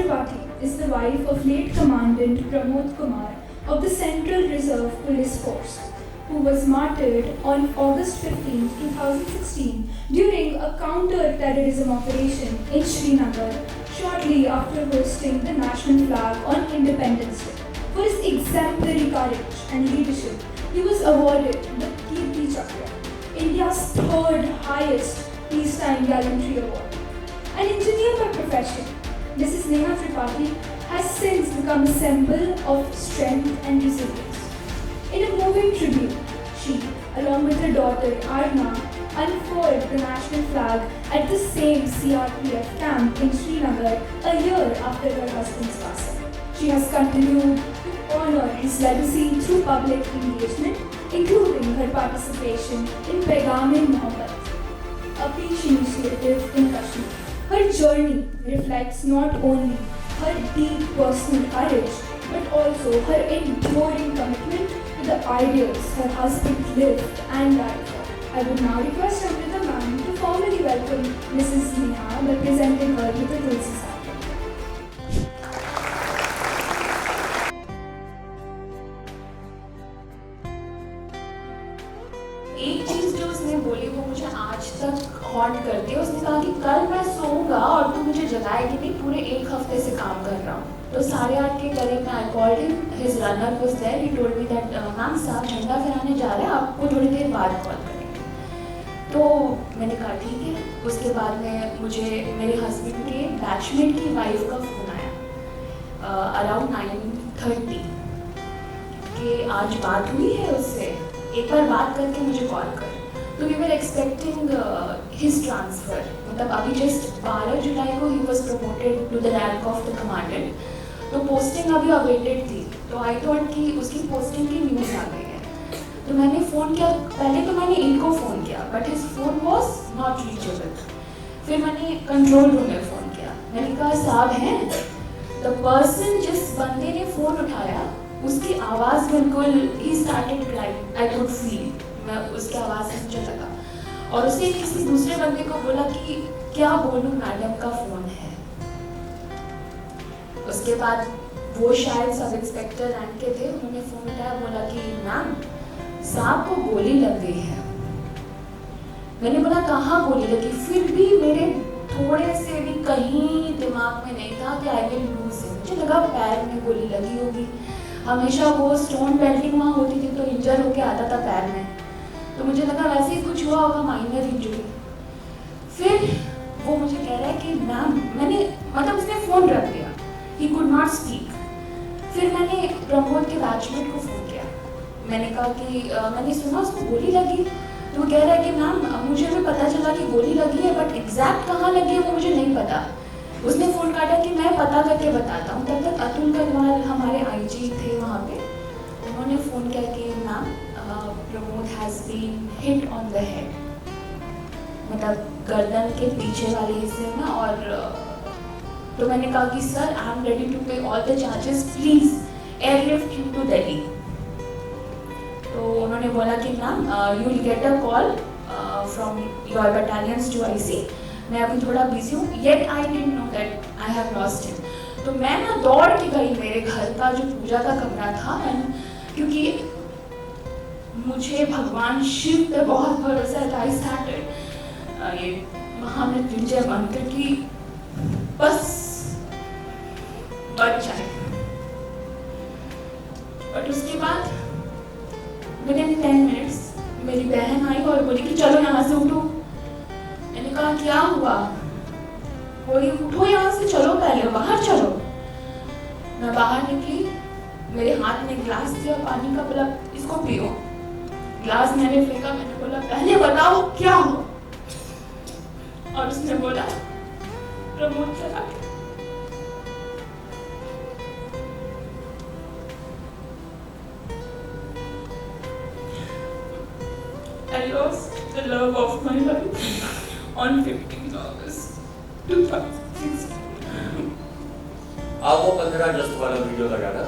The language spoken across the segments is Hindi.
Tripathi is the wife of late Commandant Pramod Kumar of the Central Reserve Police Force, who was martyred on August 15, 2016 during a counter-terrorism operation in Srinagar shortly after hoisting the national flag on Independence Day. For his exemplary courage and leadership, he was awarded the Kirti Chakra, India's third highest peacetime gallantry award. An engineer by profession, Mrs. Neha Tripathi has since become a symbol of strength and resilience. In a moving tribute, she, along with her daughter Arna, unfurled the national flag at the same CRPF camp in Srinagar a year after her husband's passing. She has continued to honor his legacy through public engagement, including her participation in Paigam-e-Mohabbat, a peace initiative in Kashmir. Her journey reflects not only her deep personal courage, but also her enduring commitment to the ideals her husband lived and died for. I would now request Amrita ma'am to formally welcome Mrs. Neha by presenting her with a Tulsi Sahib. एक चीज जो उसने बोली वो मुझे आज तक हॉन्ट करती है। उसने कहा कि कल मैं सोऊंगा और तू मुझे जगाएगी नहीं, पूरे एक हफ्ते से काम कर रहा हूँ। तो 8:30 के करीब मैं I called him, his runner was there, he told me that ma'am साहब झंडा फहराने जा रहे हैं, आपको थोड़ी देर बाद कॉल करेंगे। तो मैंने कहा ठीक है। उसके बाद में मुझे मेरे हस्बैंड के बैचमेट की वाइफ का फ़ोन आया अराउंड 9:30 कि आज बात हुई है उससे, एक बार बात करके मुझे कॉल कर। तो we were expecting his transfer, मतलब अभी जस्ट 12 जुलाई को ही was promoted to the rank of the commandant, तो पोस्टिंग अभी अवेटेड थी। तो आई थॉट कि उसकी पोस्टिंग की न्यूज़ आ गई है। तो मैंने फ़ोन किया, पहले तो मैंने इनको फ़ोन किया but his phone was not reachable. फिर मैंने कंट्रोल रूम में फ़ोन किया, मैंने कहा साहब हैं, द पर्सन जिस बंदे ने फ़ोन उठाया उसकी आवाज़ बिल्कुल he started crying, I could feel, मैं उसकी आवाज़ से मुझे लगा। और उसने किसी दूसरे बंदे को बोला कि क्या बोलूँ मैडम का फ़ोन है। उसके बाद वो शायद सब इंस्पेक्टर रैंक के थे, उन्होंने फ़ोन उठाया, बोला कि मैम साहब को गोली लग गई है। मैंने बोला कहाँ गोली लगी? फिर भी मेरे थोड़े से भी कहीं दिमाग में नहीं था कि आई विल लूज हिम। मुझे लगा पैर में गोली लगी होगी, हमेशा वो स्टोन बेल्टिंग वहाँ होती थी तो इंजर होके आता था पैर में, तो मुझे लगा वैसे ही कुछ हुआ होगा, माइनर इंजरी। फिर वो मुझे कह रहा है कि मैम, मैंने मतलब उसने फ़ोन रख दिया, ही कुड नॉट स्पीक। फिर मैंने प्रमोद के बैचमेट को फ़ोन किया, मैंने कहा कि मैंने सुना उसको गोली लगी। तो वो कह रहा है कि मैम मुझे भी पता चला कि गोली लगी है बट एग्जैक्ट कहाँ लगी है वो मुझे नहीं पता। उसने फ़ोन काटा कि मैं पता करके बताता हूँ। तब तक अतुल करवाल हमारे आईजी थे वहाँ पे, उन्होंने फ़ोन किया कि ma'am Pramod has been hit on the head, मतलब गर्दन के पीछे वाले हिस्से में। और तो मैंने कहा कि sir I am ready to pay all the charges, please airlift him to Delhi. तो उन्होंने बोला कि ma'am you will get a call from your battalion's two IC, मैं अभी थोड़ा बिजी हूँ, yet I didn't know that I have lost him. तो मैं ना दौड़ के गई मेरे घर का जो पूजा का कमरा था, एंड क्योंकि मुझे भगवान शिव पे बहुत भरोसा था, आई स्टार्टेड ये महामृत्युंजय मंत्र की बस बच जाए। बट उसके बाद विद इन 10 मिनट्स मेरी बहन आई और बोली कि चलो यहाँ से उठो। मैंने कहा क्या हुआ? बोली उठो यहाँ से, चलो पहले बाहर चलो। मैं बाहर निकली, मेरे हाथ में ग्लास दिया पानी का, बोला इसको पियो। ग्लास मैंने फेंका, मैंने बोला पहले बताओ क्या हो। और उसने बोला प्रमोद चला गया। I lost the love of my life on 15 August 2016. आप वो 15 अगस्त वाला वीडियो लगा था?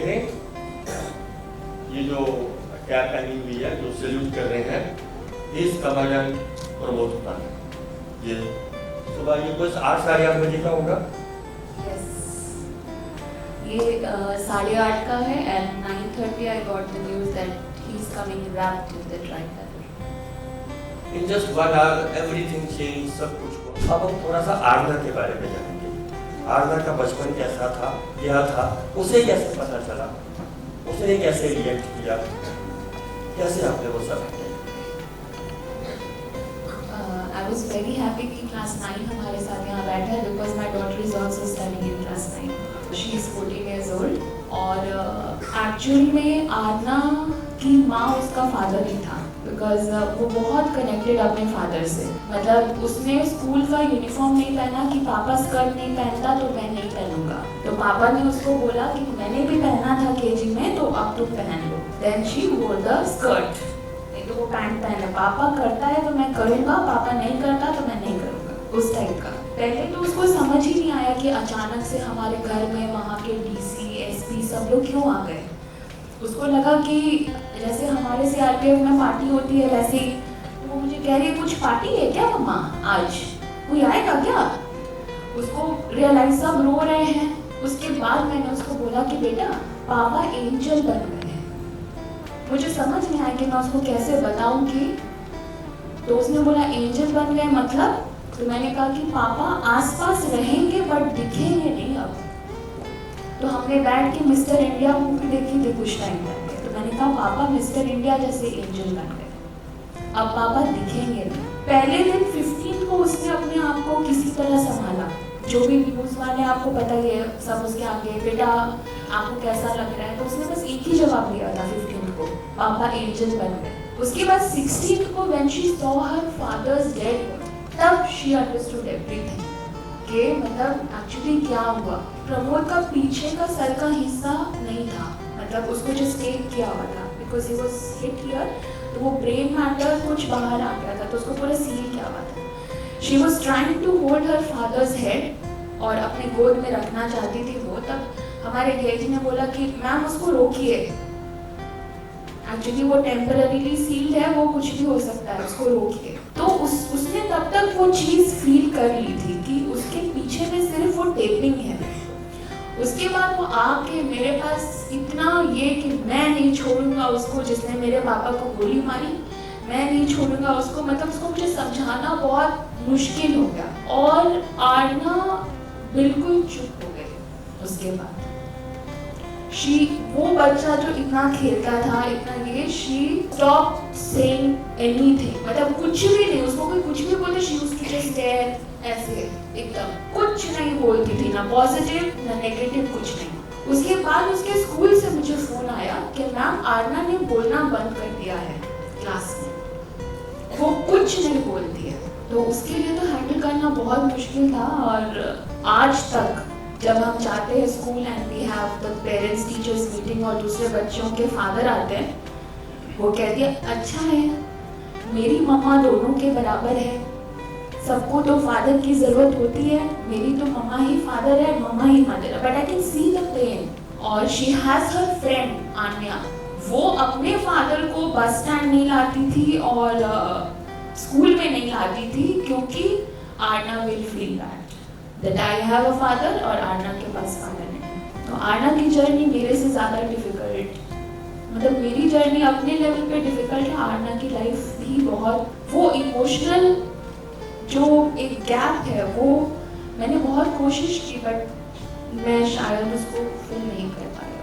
देखें, ये जो कैप पहनी हुई है, जो सैल्यूट कर रहे हैं, इस कमांडेंट प्रमोद कुमार। ये सुबह ये कुछ 8-8:30 बजे का होगा। ये 8:30 का है and 9:30 I got the news that he is coming wrapped in the tripod. In just 1 hour everything changed, सब कुछ। अब हम थोड़ा सा आरना के बारे में जानेंगे। आरना का बचपन कैसा था, क्या था, उसे कैसे पता चला, उसने कैसे रिएक्ट किया, कैसे आपने वो सब किया? I was very happy कि क्लास 9 हमारे साथ यहाँ बैठा है because my daughter is also studying in class 9. She is 14 years old और एक्चुअल में आरना की माँ उसका फादर ही था बिकॉज वो बहुत कनेक्टेड अपने फादर से। मतलब उसने स्कूल का यूनिफॉर्म नहीं पहना कि पापा स्कर्ट नहीं पहनता तो मैं नहीं पहनूंगा, तो पापा ने उसको बोला कि मैंने भी पहना था केजी में तो अब तुम पहन लो। Then she wore the skirt, नहीं तो वो पैंट पहने। पापा करता है तो मैं करूँगा, पापा नहीं करता तो मैं नहीं करूँगा, उस टाइप का। पहले तो उसको समझ ही नहीं आया कि अचानक से हमारे घर में वहाँ के डीसी एसपी सब लोग क्यों आ गए। उसको लगा कि जैसे हमारे सीआरपीएफ में पार्टी होती है वैसे ही। वो मुझे कह रही है कुछ पार्टी है क्या मम्मा, आज कोई आएगा क्या? उसको रियलाइज सब रो रहे हैं। उसके बाद मैंने उसको बोला कि बेटा पापा एंजल बन गए हैं। मुझे समझ नहीं आया कि मैं उसको कैसे बताऊं कि, तो उसने बोला एंजल बन गए मतलब? तो मैंने कहा कि पापा आसपास रहेंगे बट दिखेंगे नहीं अब। तो हमने बैठ के मिस्टर इंडिया मूवी देखी थी कुछ टाइम पहले, तो मैंने कहा पापा मिस्टर इंडिया जैसे एंजल बन गए, अब पापा दिखेंगे नहीं। पहले दिन 15 को उसने अपने आप को किसी तरह संभाला। जो भी न्यूज़ वाले आपको पता ही है सब उसके आगे, बेटा आपको कैसा लग रहा है, तो उसने बस एक ही जवाब दिया था 15 को, पापा एंजल बन गए। उसके बाद 16 को when she saw her father's dead, तब शी अंडरस्टूड एवरीथिंग कि मतलब एक्चुअली क्या हुआ। प्रमोद का पीछे का सर का हिस्सा नहीं था, मतलब उसको जो स्टेक किया हुआ था because he was hit here, तो वो ब्रेन मैटर कुछ बाहर आ गया था, तो उसको पूरा सील किया हुआ था। She was trying to hold her father's head और अपने गोद में रखना चाहती थी वो। तब हमारे डीआईजी ने बोला कि मैम उसको रोकिए, एक्चुअली वो टेम्पररीली सील्ड है, वो कुछ भी हो सकता है, उसको रोकिए। तो उसने तब तक वो चीज़ फील कर ली थी कि उसके पीछे में सिर्फ वो टेपिंग है। उसके बाद वो आके मेरे पास इतना ये कि मैं नहीं छोड़ूंगा उसको, जिसने मेरे पापा को गोली मारी मैं नहीं छोड़ूंगा उसको, मतलब उसको मुझे समझाना बहुत मुश्किल हो गया। और आरना बिल्कुल चुप हो गई उसके बाद। वो बच्चा जो इतना खेलता था इतना ये, शी स्टॉप सेइंग एनीथिंग, मतलब कुछ भी नहीं। उसको कोई कुछ भी बोले she used to just stare ऐसे, एकदम कुछ नहीं बोलती थी, ना पॉजिटिव ना नेगेटिव, कुछ नहीं। उसके बाद उसके स्कूल से मुझे फोन आया कि मैम आरना ने बोलना बंद कर दिया है क्लास में, वो कुछ नहीं बोलती है। तो उसके लिए तो हैंडल करना बहुत मुश्किल था। और आज तक जब हम जाते हैं school and we have the parents teachers meeting और दूसरे बच्चों के फादर आते हैं, वो कहती है अच्छा है मेरी मम्मा दोनों के बराबर है, सबको तो फादर की जरूरत होती है, मेरी तो मम्मा ही फादर है, मम्मा ही मदर है, but I can see the pain. और she has her friend Anya, वो अपने फादर को बस स्टैंड नहीं लाती थी और स्कूल में नहीं लाती थी क्योंकि Aarna will feel that that I have a father और आरना के पास फादर नहीं। तो आरना की जर्नी मेरे से ज़्यादा डिफिकल्ट, मतलब मेरी जर्नी अपने लेवल पे डिफिकल्ट है, आरना की लाइफ भी बहुत, वो इमोशनल जो एक गैप है वो मैंने बहुत कोशिश की बट मैं शायद उसको फिल नहीं कर पाया।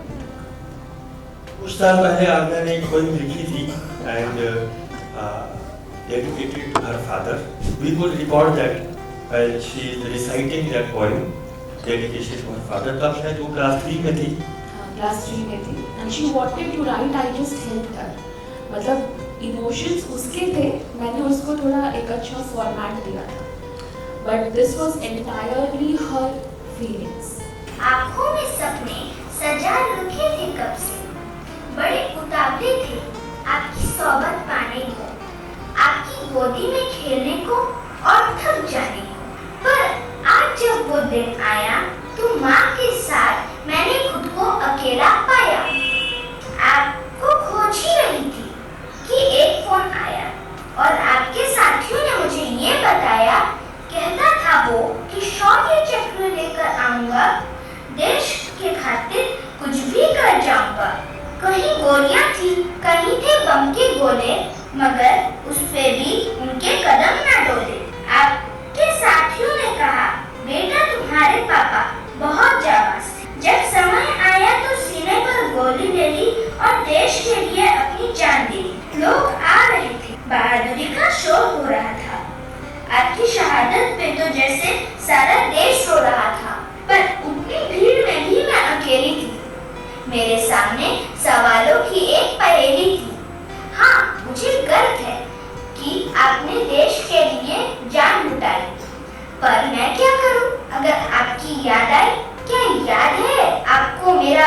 कुछ साल पहले आरना ने एक पोएम लिखी थी and dedicated to her father. We could record that while she is reciting that poem dedication to her father. तब शायद वो क्लास 3 में थी। क्लास 3 में थी and she wanted to write, I just helped her. मतलब इमोशंस उसके थे, मैंने उसको थोड़ा एक अच्छा फॉर्मेट दिया था, but this was entirely her feelings. आँखों में सपने सजा रखे थे कब से, बड़े उतावले थे आपकी सोबत पाने को, आपकी गोदी में खेलने को और थक जाने को, पर आज जब वो दिन आया तो माँ के साथ मैंने खुद को अकेला पाया। मेरे सामने सवालों की एक पहेली थी। हाँ, मुझे गर्व है कि आपने देश के लिए जान लुटाई, पर मैं क्या करूं अगर आपकी याद आई? क्या याद है आपको मेरा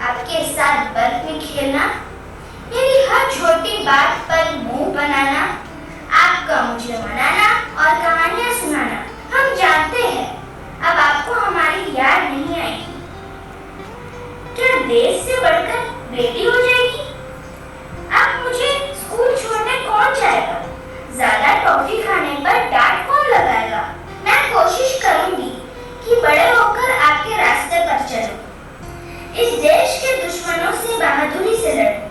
आपके साथ बर्फ में खेलना, मेरी हर छोटी बात पर मुंह बनाना, आपका मुझे मनाना और कहानियां सुनाना? हम जानते हैं अब आपको हमारी याद नहीं आएगी। क्या देश से बढ़कर बेटी हो जाएगी? अब मुझे स्कूल छोड़ने कौन जाएगा? ज्यादा टॉफी खाने पर डांट कौन लगाएगा? मैं कोशिश करूंगी कि बड़े होकर आपके रास्ते पर चलूं, इस देश के दुश्मनों से बहादुरी से लड़ूं।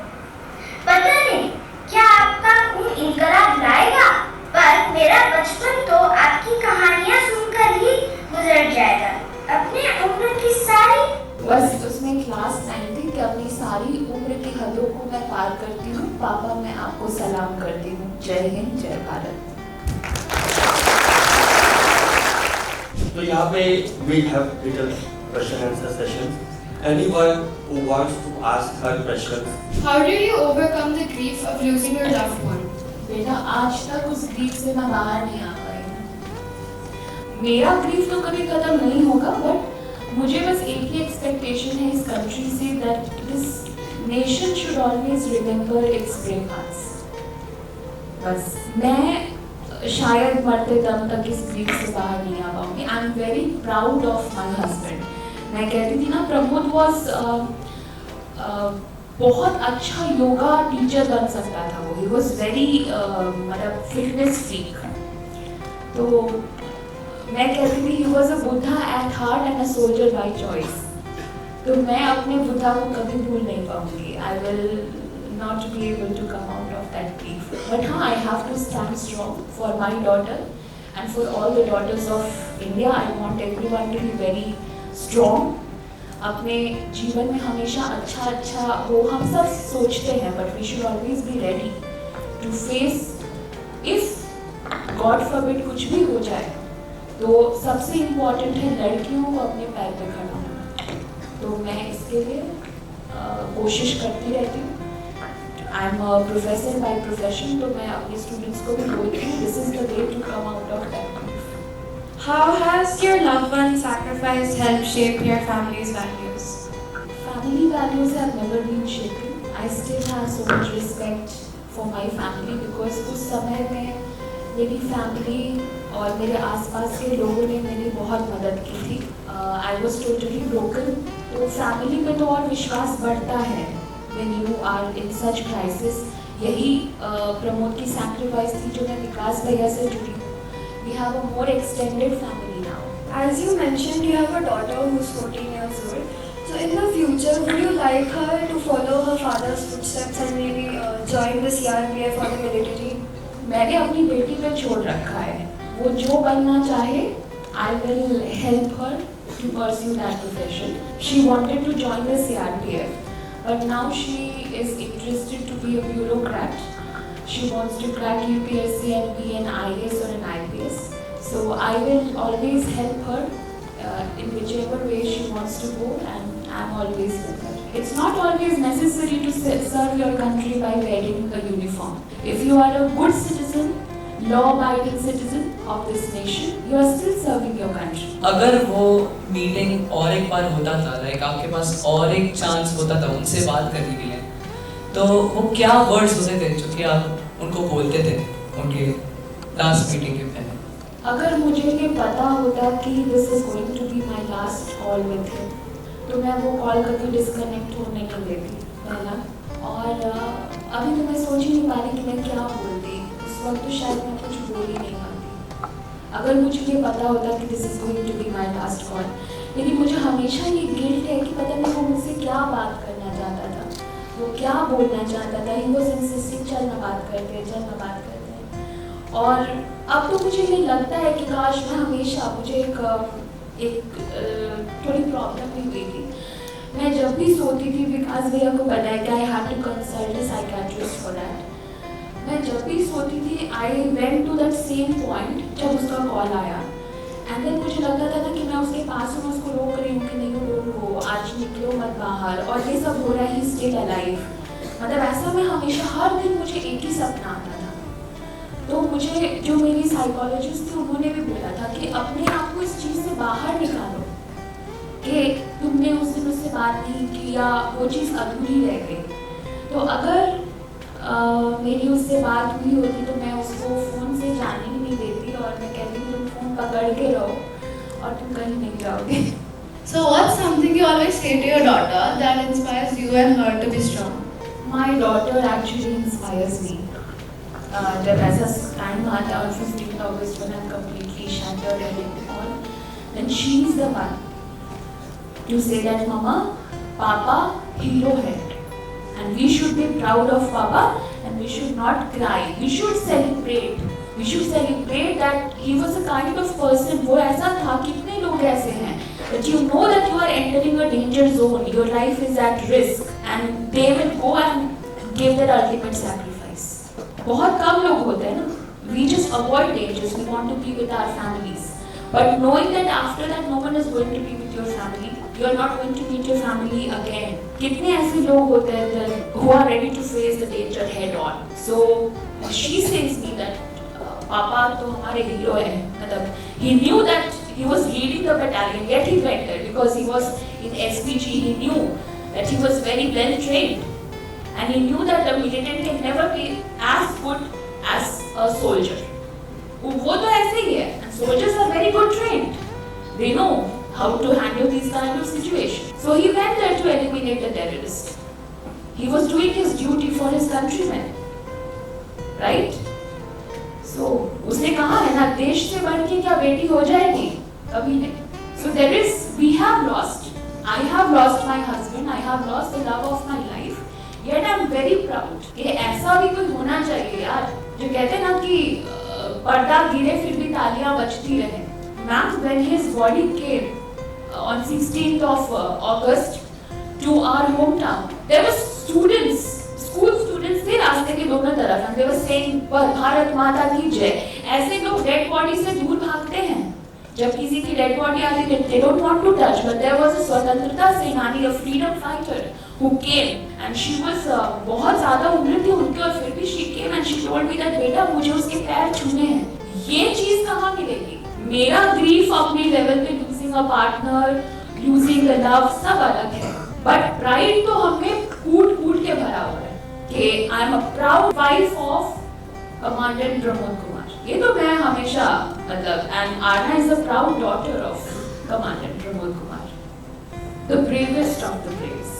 पता नहीं क्या आपका खून इनकलाब लाएगा, पर मेरा बचपन तो आपकी कहानियां सुनकर ही गुजर जाएगा। अपने उम्र की सारी, बस उसमें क्लास 9 थी कि अपनी सारी उम्र की हदों को मैं पार करती हूँ। पापा, मैं आपको सलाम करती हूँ। जय हिंद, जय भारत। तो यहाँ पे we have little question answer session. Anyone who wants to ask her questions? How did you overcome the grief of losing your loved one? बेटा, आज तक उस ग्रीफ से मैं बाहर नहीं आ पाई हूँ। मेरा ग्रीफ तो कभी खत्म नहीं होगा, बट मुझे बस एक ही एक्सपेक्टेशन है इस कंट्री से, that this nation should always remember its brave hearts. बस मैं शायद मरते दम तक इस ग्रीफ से बाहर नहीं आ पाऊंगी। I am very proud of my husband. मैं कहती थी ना, प्रमोद वॉज बहुत अच्छा योगा टीचर बन सकता था। वो ही वॉज वेरी मतलब फिटनेस फ्रीक। तो मैं कहती थी he was a Buddha at heart and a soldier by choice. तो मैं अपने बुद्धा को कभी भूल नहीं पाऊंगी। I will not to be able to come out of that grief. But हाँ, I have to stand strong for my daughter and for all the daughters of India. I want everyone to be very strong. अपने जीवन में हमेशा अच्छा हो, हम सब सोचते हैं, but we should always be ready to face if God forbid कुछ भी हो जाए, तो सबसे इम्पोर्टेंट है लड़कियों को अपने पैर पे खड़ा होना। तो मैं इसके लिए कोशिश करती रहती हूँ। I am a professor by profession, तो मैं अपने स्टूडेंट्स को भी बोलती हूँ this is the way to come out of that grief. How has your loved one's sacrifice helped shape your family's values? Family values have never been shaken. I still have so much respect for my family because उस समय में मेरी फैमिली और मेरे आसपास के लोगों ने मेरी बहुत मदद की थी। I was totally broken. तो फैमिली में तो और विश्वास बढ़ता है when you are in such crisis. यही प्रमोद की सैक्रिफाइस थी जो मैं विकास भैया से जुड़ी हूँ। We have a more extended family now. As you mentioned, you have a daughter who's 14 years old. So in the future, would you like her to follow her father's footsteps and maybe join the CRPF or the military? मैंने अपनी बेटी पे छोड़ रखा है, वो जो बनना चाहे I will help her to pursue that profession. She wanted to join the CRPF. But now she is interested to be a bureaucrat. She wants to crack UPSC and be an IAS or an IPS. So I will always help her in whichever way she wants to go, and I'm always with her. It's not always necessary to serve your country by wearing a uniform. If you are a good citizen, law-abiding citizen of this nation, you are still serving your country. अगर वो मीटिंग और एक बार होता था, लाइक आपके पास और एक चांस होता था उनसे बात करने के लिए, तो वो क्या वर्ड्स होते थे जो कि आप उनको बोलते थे उनके लास्ट मीटिंग के पहले? अगर मुझे ये पता होता कि this is going to be my last call with him, तो मैं वो कॉल कभी डिस्कनेक्ट होने नहीं देती, पहला। और अभी तो मैं सोच ही नहीं पा रही कि मैं क्या बोलती। उस वक्त तो शायद मैं कुछ बोल ही नहीं पाती अगर मुझे ये पता होता कि this is going to be my last call. लेकिन मुझे हमेशा ये गिल्ट है कि पता नहीं वो मुझसे क्या बात करना चाहता था, वो क्या बोलना चाहता था। ही वाज इंसिस्टिंग, चल ना बात करते हैं, चल ना बात करते हैं। और अब तो मुझे ये लगता है कि काश मैं हमेशा, मुझे एक थोड़ी प्रॉब्लम भी हुई थी। मैं जब भी सोती थी, विकास भैया को पता है कि I had to consult a psychiatrist for that. मैं जब भी सोती थी, I went to that same point जब उसका कॉल आया, एंड देन मुझे लगता था ना कि मैं उसके पास हूँ, मैं उसको रोक रही हूँ कि नहीं डोंट गो, आज निकलो मत बाहर, और ये सब हो रहा है, ही स्टिल अलाइव। मतलब ऐसा मैं हमेशा हर दिन मुझे एक ही सपना आता था। तो मुझे जो मेरी साइकोलॉजिस्ट थी उन्होंने भी बोला था कि अपने आप को इस चीज़ से बाहर निकालो, कि तुमने उस दिन उससे बात नहीं की या वो चीज़ अधूरी रह गई। तो अगर मेरी उससे बात हुई होती तो मैं उसको फ़ोन से जाने ही नहीं देती, और मैं कहती तुम फ़ोन पकड़ के रहो और तुम कहीं नहीं जाओगे। So what's something you always say to your daughter that inspires you and her to be strong? My daughter actually inspires me. जब ऐसा टाइम आता है 15th August when I'm completely shattered and all, then she is the one to say that Mama, Papa hero है, and we should be proud of Papa and we should not cry. We should celebrate. We should celebrate that he was a kind of person. वो ऐसा था, कितने लोग ऐसे हैं that you know that you are entering a danger zone, your life is at risk, and they will go and give their ultimate sacrifice. बहुत कम लोग होते हैं ना, we just avoid dangers, we want to be with our families, but knowing that after that no one is going to be with your family, you are not going to meet your family again. कितने ऐसे लोग होते हैं who are ready to face the danger head on. So she says me that पापा तो हमारे हीरो हैं, मतलब he knew that he was leading the battalion, yet he went there because he was in SPG. He knew that he was very well trained. And he knew that the militant can never be as good as a soldier. वो तो ऐसे ही है, and soldiers are very good trained. They know how to handle these kind of situations. So he went there to eliminate the terrorists. He was doing his duty for his countrymen, right? So उसने कहा है ना, देश से बढ़ के क्या बेटी हो जाएगी, कभी नहीं. So there is, we have lost. I have lost my husband. I have lost the love of my life. Yet I am very proud कि ऐसा भी कोई होना चाहिए यार, जो कहते हैं ना कि पर्दा गिरे फिर भी तालियां बजती रहे. Ma'am, when his body came on 16th of August to our hometown, there were students, school students थे रास्ते के दोनों तरफ, and they were saying Bharat माता की जय. ऐसे लोग डेड बॉडी से दूर भागते हैं. जब किसी की डेड बॉडी आती है, they don't want to touch, but there was a स्वतंत्रता सेनानी, a freedom fighter who came, and she was बहुत ज़्यादा उम्र थी उनकी, और फिर भी she came and she told me that बेटा मुझे उसके पैर छूने हैं. ये चीज़ कहाँ मिलेगी? मेरा grief अपने लेवल पे losing a partner, losing the love सब अलग है, but pride तो हमें कूट के भरा हुआ है कि I am a proud wife of Commandant Pramod Kumar. ये तो मैं हमेशा मतलब, and Arna is a proud daughter of Commandant Pramod Kumar, the bravest of the braves.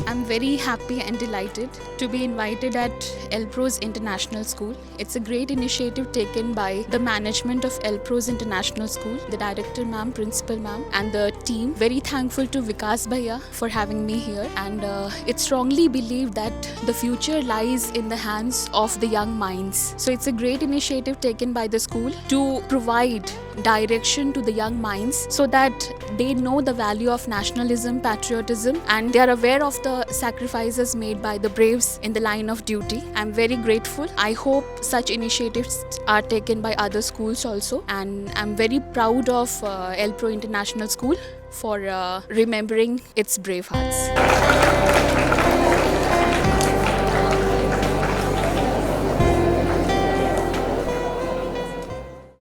I'm very happy and delighted to be invited at Elpros International School. It's a great initiative taken by the management of Elpros International School, the director ma'am, principal ma'am, and the team. Very thankful to Vikas Bhaiya for having me here, and it's strongly believed that the future lies in the hands of the young minds. So it's a great initiative taken by the school to provide direction to the young minds so that they know the value of nationalism, patriotism, and they are aware of the sacrifices made by the braves in the line of duty. I'm very grateful. I hope such initiatives are taken by other schools also, and I'm very proud of Elpro International School for remembering its brave hearts.